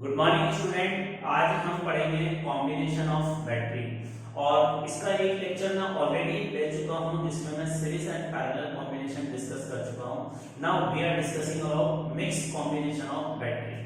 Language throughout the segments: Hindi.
Good morning student. आज हम पढ़ेंगे कॉम्बिनेशन ऑफ बैटरी और इसका एक लेक्चर मैं ऑलरेडी ले चुका हूं जिसमें मैं series and parallel combination discuss कर चुका हूं। Now we are discussing about mixed combination of battery.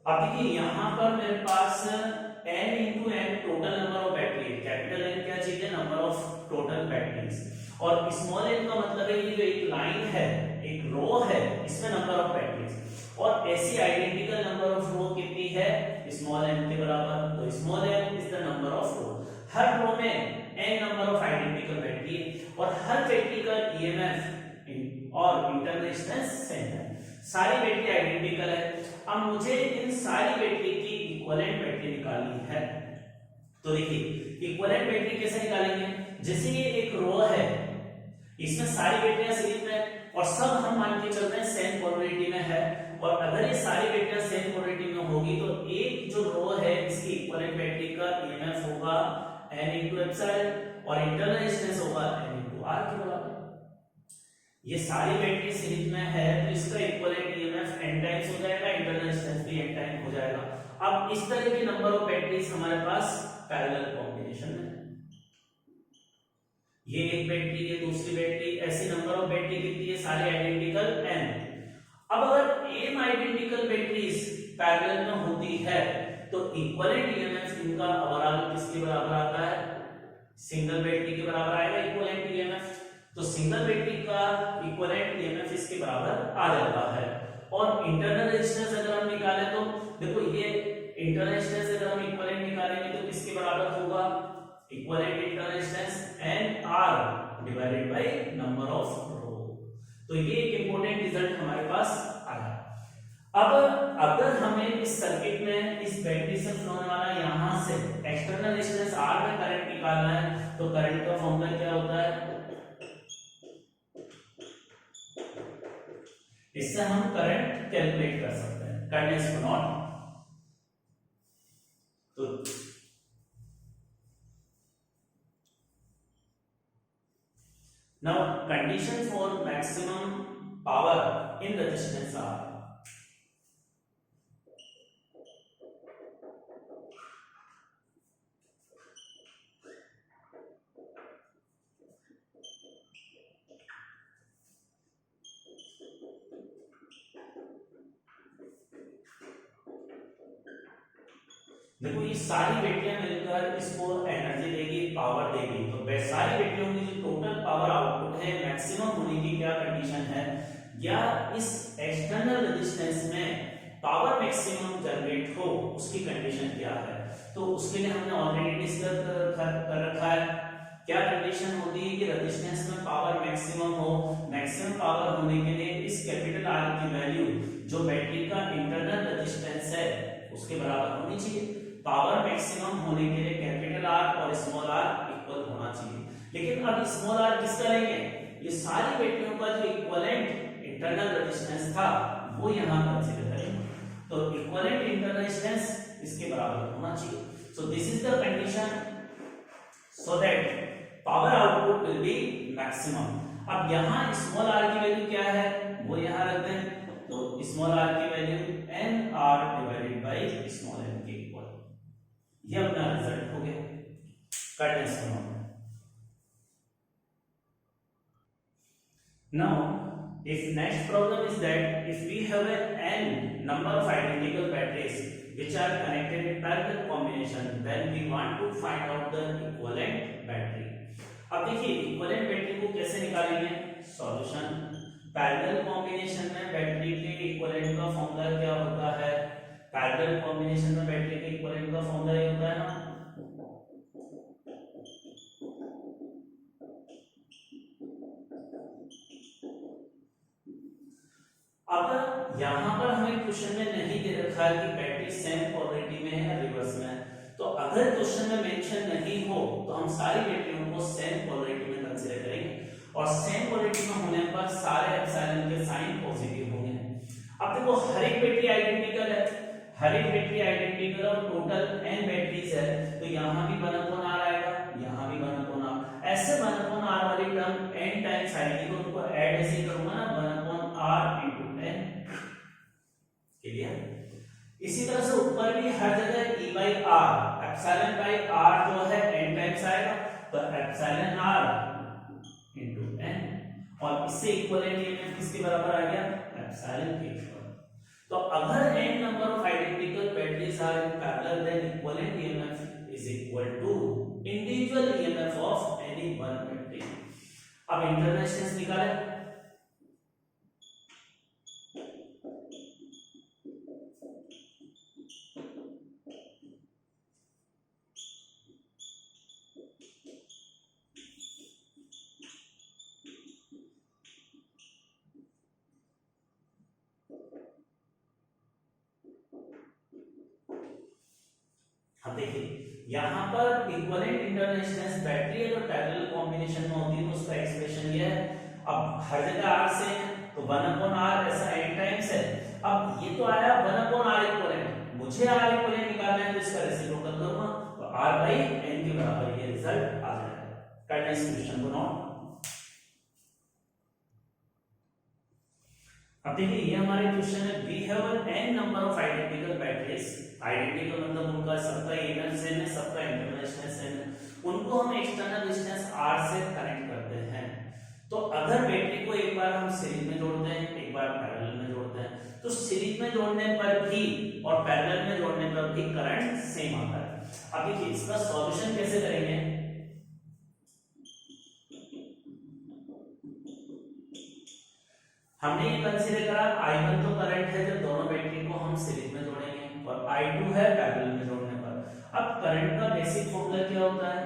अब देखिए यहाँ पर मेरे पास n into n total number of battery है। कैपिटल N क्या चीज है? Number of total batteries. और स्मॉल n का मतलब है ये जो एक लाइन है, एक रो है, इसमें नंबर ऑफ बैटरीज। और ऐसी आइडेंटिकल नंबर ऑफ रो कितनी है? स्मॉल n के बराबर। तो small n is the number of row. हर रो में n number of identical battery है और हर बैटरी का ईएमएफ और इंटरनल रेजिस्टेंस सेम है। सारी बैटरी आइडेंटिकल है। अब मुझे इन सारी बैटरी की इक्विवेलेंट बैटरी निकालनी है। तो देखिए इक्विवेलेंट बैटरी कैसे निकालेंगे? जैसे ये एक रो है, इसमें सारी बैटरियां सीरीज में और सब हम मान के चलते हैं सेम पोलैरिटी में है। और अगर ये सारी बैटरियां सेम पोलैरिटी में होगी तो एक जो रो है इसकी इक्विवेलेंट बैटरी का ईएमएफ होगा n इनटू एप्सिलॉन और इंटरनल रेजिस्टेंस होगा n इनटू r के बराबर। ये सारी बैटरी सीरीज में है तो इसका इक्विवेलेंट ईएमएफ n टाइम्स हो जाएगा, इंटरनल रेजिस्टेंस भी n टाइम हो जाएगा। अब इस तरह के नंबर ऑफ बैटरीज हमारे पास पैरेलल कॉम्बिनेशन में है। ये एक बैटरी, ये दूसरी बैटरी, ऐसी नंबर ऑफ बैटरी कितनी है? सारे आइडेंटिकल n। अब अगर m आइडेंटिकल बैटरीज पैरेलल में होती है तो इक्विवेलेंट ईएमएफ इनका ओवरऑल किसके बराबर आता है? सिंगल बैटरी के बराबर आएगा इक्विवेलेंट ईएमएफ। तो सिंगल बैटरी का इक्विवेलेंट ईएमएफ इसके बराबर आ जाता है। और इंटरनल रेजिस्टेंस अगर हम निकालें तो देखो ये इंटरनल रेजिस्टेंस अगर हम इक्विवेलेंट निकालेंगे तो किसके बराबर होगा? Equivalent internal resistance NR divided by number of row. तो ये एक इंपॉर्टेंट रिजल्ट हमारे पास आया। अब अगर हमें इस सर्किट में इस बैटरी से फ्लो होने वाला यहां से एक्सटर्नल रेजिस्टेंस R में करंट निकालना है तो करंट का फॉर्मूला क्या होता है? इससे हम करंट कैलकुलेट कर सकते हैं, करंट इज नॉट। तो now condition for maximum power in resistance R. देखो ये सारी बैटरियां मिलकर इसको एनर्जी देगी, पावर देगी। तो सारी बैटरियों की जो टोटल पावर आउटपुट है मैक्सिमम होने की क्या कंडीशन है? या इस एक्सटर्नल रेजिस्टेंस में पावर मैक्सिमम जनरेट हो उसकी कंडीशन क्या है? तो उसके लिए हमने ऑलरेडी डिस्कस कर रखा है। क्या कंडीशन होती है कि रेजिस्टेंस में पावर मैक्सिमम हो। मैक्सिमम पावर होने के लिए इस कैपिटल R की वैल्यू जो बैटरी का इंटरनल रेजिस्टेंस है उसके बराबर होनी चाहिए। पावर मैक्सिमम होने के लिए कैपिटल R और स्मॉल r इक्वल होना चाहिए। लेकिन अब स्मॉल r किसका लेंगे? ये सारी बैटरियों का जो इक्विवेलेंट इंटरनल रेजिस्टेंस था वो यहां कंसीडर करेंगे। तो इक्विवेलेंट इंटरनल रेजिस्टेंस इसके बराबर होना चाहिए। So this is the condition so that power output output will be maximum. अब यहाँ स्मॉल r की वैल्यू क्या है वो यहाँ रखते हैं, तो स्मॉल r की value nr divided by small n के इक्वल। ये अपना रिजल्ट हो गया। करते हैं इसको। Now, if next problem is that if we have n number of identical batteries which are connected in parallel combination, then we want to find out the equivalent battery. अब देखिए इक्विवेलेंट बैटरी को कैसे निकालेंगे। सॉल्यूशन, पैरेलल कॉम्बिनेशन में बैटरी के इक्विवेलेंट का फॉर्मूला क्या होता है। पैरेलल कॉम्बिनेशन में बैटरी के इक्विवेलेंट का फॉर्मूला ये होता है ना, अब यहां पर हमें क्वेश्चन में नहीं दे रखा है कि बैटरी सेम पोलैरिटी में है या रिवर्स में है, तो अगर क्वेश्चन में मेंशन नहीं हो तो हम सारी बैटरियों को सेम पोलैरिटी में कंसीडर करेंगे, और सेम पोलैरिटी में होने पर सारे एप्सिलॉन के साइन पॉजिटिव होंगे। अब देखो हर एक बैटरी आइडेंटिकल है, हर एक बैटरी आइडेंटिकल और टोटल n बैटरीज है, तो यहां भी 1/r आएगा, यहां भी 1/r, ऐसे 1/r वाली टर्म n टाइम्स आएगी, तो उनको ऐड ऐसे करूंगा ना 1/r into n। क्लियर। इसी तरह से ऊपर भी हर जगह e by r, epsilon bye r जो है n टाइम्स आएगा, तो एप्सिलॉन r into n, और इससे इक्विवेलेंट ईएमएफ किसके बराबर आ गया, एप्सिलॉन के इक्वल। तो अगर n number of identical batteries are in parallel, then equivalent EMF is equal to individual EMF of any one battery. अब इंटरनेशनल निकालें। देखिए यहाँ पर इक्विवेलेंट इंटरनेशनल बैटरी अगर पैरेलल कॉम्बिनेशन में होती है तो उसका एक्सप्रेशन ये है। अब हर जगह r से है तो 1/r ऐसा n टाइम्स है। अब ये तो आया 1/r इक्विवेलेंट, मुझे r इक्विवेलेंट निकालना है तो इसका रेसिप्रोकल करूंगा, तो r by n के बराबर ये रिजल्ट आ जाएगा। करते हैं इस क्वेश्चन को नोट। अब देखिए ये हमारे क्वेश्चन है, we have n number of identical batteries, identical मतलब उनका सबका ईएमएफ सेम है, सबका इंटरनेशनल सेम है, उनको हम एक्सटर्नल डिस्टेंस r से कनेक्ट करते हैं। तो अगर बैटरी को एक बार हम सीरीज में जोड़ते हैं, एक बार पैरेलल में जोड़ते हैं, तो सीरीज में जोड़ने पर भी और पैरेलल में जोड़ने पर भी करंट सेम आता है। अब देखिए इसका सॉल्यूशन कैसे करेंगे। हमने ये कंसीडर करा I1 तो करंट है जब दोनों बैटरी को हम सीरीज में जोड़ेंगे, और I2 है पैरेलल में जोड़ने पर। अब करंट का बेसिक फॉर्मूला क्या होता है,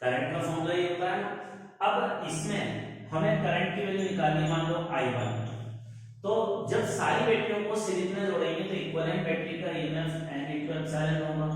करंट का फॉर्मूला ये होता है। अब इसमें हमें करंट की वैल्यू निकालनी है, मान लो I1, तो जब सारी बैटरियों को सीरीज में जोड़ेंगे तो इक्विवेलेंट बैटरी का ईएमएफ n into एप्सिलॉन होगा।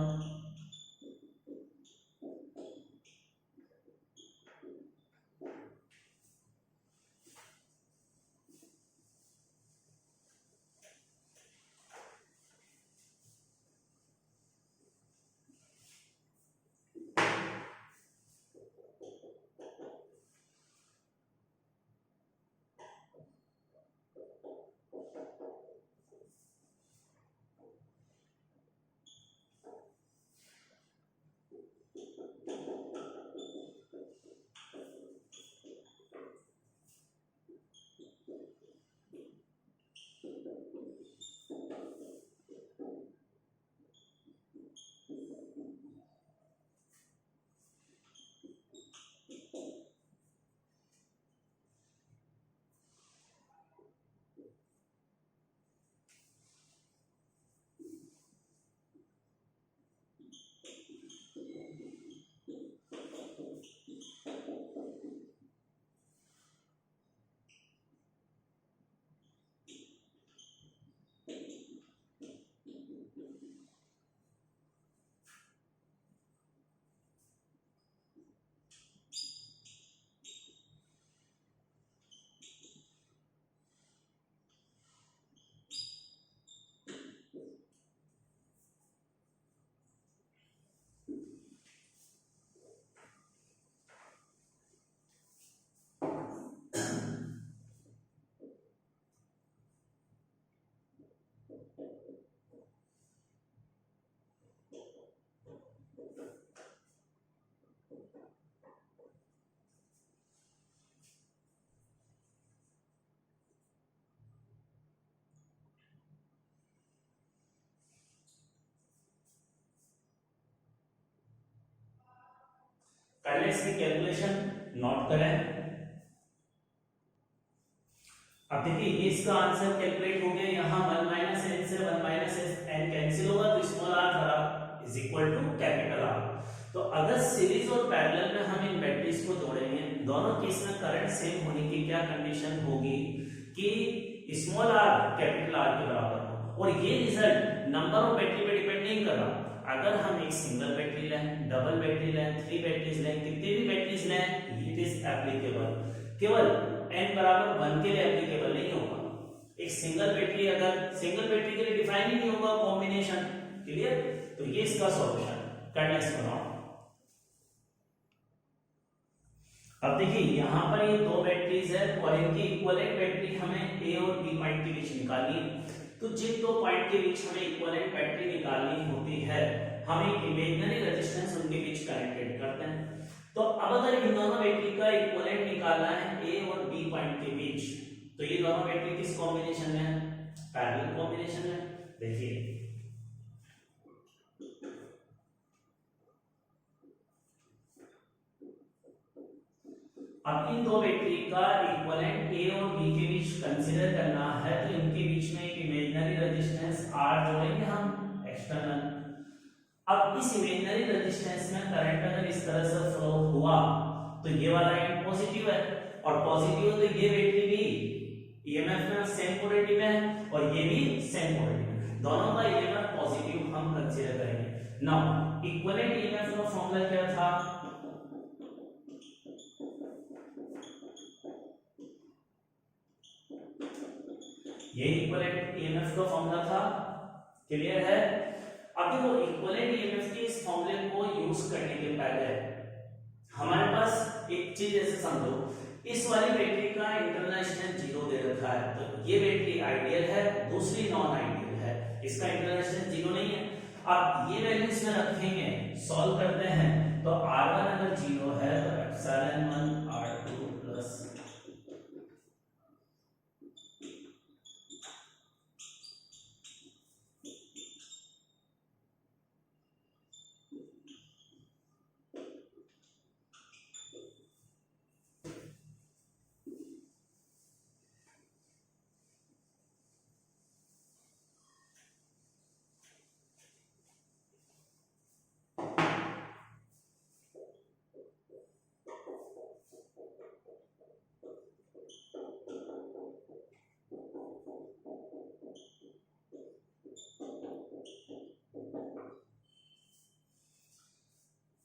पहले इसकी कैलकुलेशन नोट करें। अब देखिए ये इसका आंसर कैलकुलेट हो गया, यहाँ 1 माइनस एन से 1 माइनस एन कैंसिल होगा तो स्मॉल आर बराबर is equal to capital R. तो अगर सीरीज और पैरेलल में हम इन बैटरीज को जोड़ेंगे, दोनों केस में करंट सेम होने की क्या कंडीशन होगी कि स्मॉल आर कैपिटल आर के बराबर हो। और ये रिजल्ट नंबर ऑफ बैटरी पे डिपेंड नहीं कर रहा। अगर हम एक सिंगल बैटरी लें, डबल बैटरी लें, 3 बैटरीज लें, कितनी भी बैटरीज लें, इट इज एप्लीकेबल। केवल n बराबर 1 के लिए एप्लीकेबल नहीं होगा। एक सिंगल बैटरी, अगर सिंगल बैटरी के लिए डिफाइन ही नहीं होगा कॉम्बिनेशन, क्लियर। तो ये इसका सॉल्यूशन करना इसको नोट। अब देखिए यहां पर ये दो बैटरीज है और इनकी इक्विवेलेंट बैटरी हमें ए और बी पॉइंट के बीच निकालनी है। तो जिन दो पॉइंट के बीच हमें इक्विवेलेंट बैटरी निकालनी होती है, हम एक इमेजिनरी रेजिस्टेंस उनके बीच कनेक्टेड करते हैं। तो अब अगर इन दोनों बैटरी का इक्विवेलेंट निकालना है ए और बी पॉइंट के बीच, तो ये दोनों बैटरी किस कॉम्बिनेशन में है, पैरेलल कॉम्बिनेशन में। देखिए अब इन दो बैटरी का इक्विवेलेंट ए और बी के बीच कंसीडर करना है, तो इनके बीच में एक इमेजिनरी रेजिस्टेंस R जोड़ेंगे हम एक्सटर्नल। अब इस इमेजिनरी रेजिस्टेंस में करंट अगर इस तरह से फ्लो हुआ तो ये वाला एंड पॉजिटिव है, और पॉजिटिव तो ये बैटरी भी ईएमएफ में सेम पोलैरिटी में है और ये भी सेम पोलैरिटी में, दोनों का ईएमएफ पॉजिटिव हम कंसीडर करेंगे। नाउ इक्विवेलेंट ईएमएफ का फॉर्मूला क्या था, ये इक्विवेलेंट ईएमएफ का फॉर्मूला था, क्लियर है। अब देखो इक्विवेलेंट ईएमएफ के इस फॉर्मूले को यूज करने के पहले हमारे पास एक चीज ऐसे समझो, इस वाली बैटरी का इंटरनल स्ट्रेंथ 0 दे रखा है, तो ये बैटरी आइडियल है, दूसरी नॉन आइडियल है, इसका इंटरनल स्ट्रेंथ 0 नहीं है। अब ये वैल्यू इसमें रखेंगे, सॉल्व करते हैं, तो R1 अगर 0 है तो एप्सिलॉन 1 R2 प्लस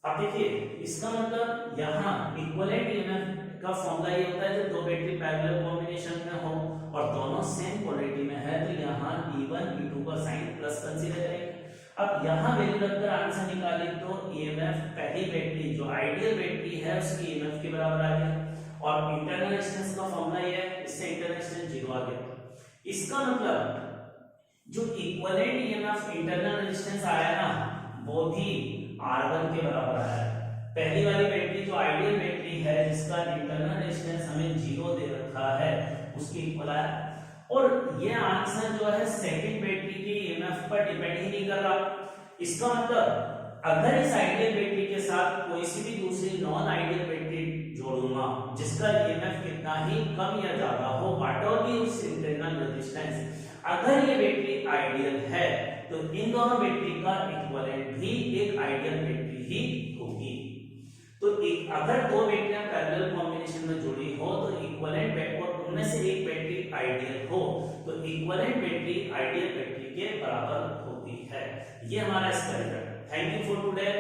अब देखिए इसका मतलब यहाँ इक्विवेलेंट ईएमएफ का फॉर्मूला ये होता है जब दो बैटरी पैरेलल कॉम्बिनेशन में हो और दोनों सेम पोलैरिटी में है, तो यहाँ E1 E2 का साइन प्लस कंसीडर करेंगे। अब यहाँ वैल्यू रखकर आंसर निकाले तो ईएमएफ पहली बैटरी जो आइडियल बैटरी है उसकी ईएमएफ के बराबर आ गया, और इंटरनल रेजिस्टेंस का फॉर्मूला ये है, इससे इंटरनल रेजिस्टेंस 0 आ गया। इसका मतलब जो इक्विवेलेंट ईएमएफ इंटरनल रेजिस्टेंस आया ना वो भी R1 के बराबर आया है। पहली वाली बैटरी जो आइडियल बैटरी है जिसका इंटरनल रेजिस्टेंस हमें 0 दे रखा है उसकी इक्वल आया, और ये आंसर जो है सेकंड बैटरी की ईएमएफ पर डिपेंड ही नहीं कर रहा। इसका मतलब अगर इस आइडियल बैटरी के साथ कोई सी भी दूसरी नॉन आइडियल बैटरी जोड़ूंगा जिसका ईएमएफ कितना ही कम या ज्यादा हो, व्हाटएवर बी उस इंटरनल रेजिस्टेंस, अगर ये बैटरी आइडियल है तो इन दोनों बैटरी का इक्विवेलेंट भी एक आइडियल बैटरी ही होगी। तो एक अगर दो बैटरियां पैरेलल कॉम्बिनेशन में जुड़ी हो तो इक्विवेलेंट बैटरी, और उनमें से एक बैटरी आइडियल हो तो इक्विवेलेंट बैटरी आइडियल बैटरी के बराबर होती है। ये हमारा इसका result. Thank you for today.